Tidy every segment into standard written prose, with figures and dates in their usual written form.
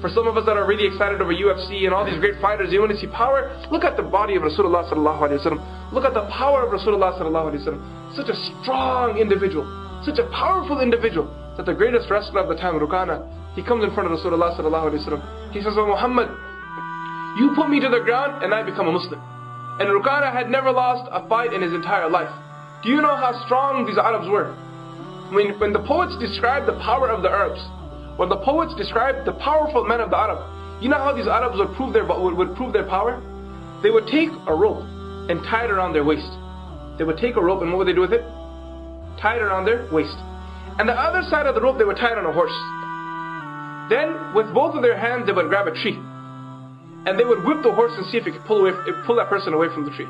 For some of us that are really excited over UFC and all these great fighters, you want to see power? Look at the body of Rasulullah sallallahu alaihi wasallam. Look at the power of Rasulullah sallallahu alaihi wasallam. Such a strong individual, such a powerful individual, that the greatest wrestler of the time, Rukana, he comes in front of Rasulullah sallallahu alaihi wasallam. He says, "Oh Muhammad, you put me to the ground and I become a Muslim." And Rukana had never lost a fight in his entire life. Do you know how strong these Arabs were? When the poets describe the power of the Arabs, when the poets describe the powerful men of the Arab, you know how these Arabs would prove their power? They would take a rope and tie it around their waist. They would take a rope, and what would they do with it? Tie it around their waist. And the other side of the rope, they would tie it on a horse. Then, with both of their hands, they would grab a tree. And they would whip the horse and see if it could pull that person away from the tree.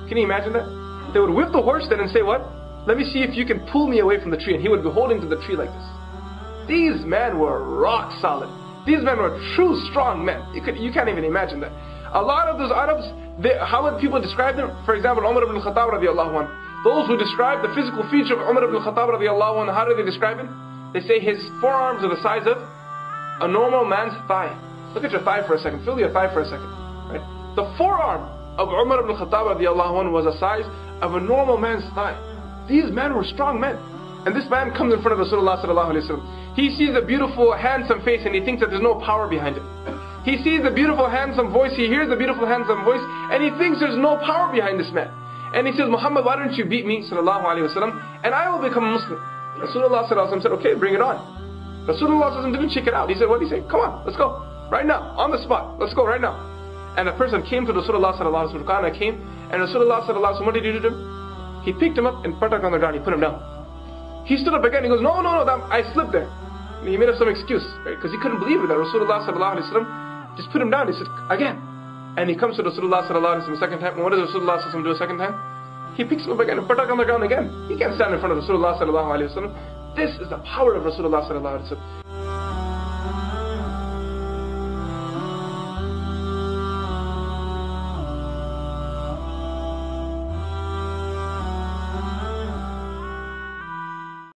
Can you imagine that? They would whip the horse then and say, "What? Let me see if you can pull me away from the tree." And he would be holding to the tree like this. These men were rock solid. These men were true strong men. You can't even imagine that. A lot of those Arabs, how would people describe them? For example, Umar ibn al-Khattab radiallahu anhu. Those who describe the physical feature of Umar ibn al-Khattab radiallahu anhu, how do they describe him? They say his forearms are the size of a normal man's thigh. Look at your thigh for a second. Feel your thigh for a second. Right? The forearm of Umar ibn al-Khattab radiallahu anhu was the size of a normal man's thigh. These men were strong men. And this man comes in front of Rasulullah sallallahu alaihi wasallam. He sees a beautiful, handsome face and he thinks that there's no power behind it. He sees the beautiful, handsome voice. He hears the beautiful, handsome voice, and he thinks there's no power behind this man. And he says, "Muhammad, why don't you beat me, sallallahu alaihi wasallam, and I will become a Muslim?" Rasulullah sallallahu alaihi wasallam said, "Okay, bring it on." Rasulullah sallallahu alaihi wasallam didn't check it out. He said, "What?" He said, "Come on, let's go right now, on the spot. Let's go right now." And a person came to Rasulullah sallallahu alaihi wasallam. Came, and Rasulullah sallallahu alaihi wasallam, what did he do to him? He picked him up and put him on the ground. He put him down. He stood up again. He goes, "No, I slipped there." And he made up some excuse, right? Because he couldn't believe it that Rasulullah sallallahu alaihi wasallam just put him down. He said, "Again." And he comes to Rasulullah sallallahu alaihi wasallam a second time. And what does Rasulullah sallallahu alaihi wasallam do a second time? He picks him up again and put him on the ground again. He can't stand in front of Rasulullah sallallahu alaihi wasallam. This is the power of Rasulullah sallallahu alaihi wasallam.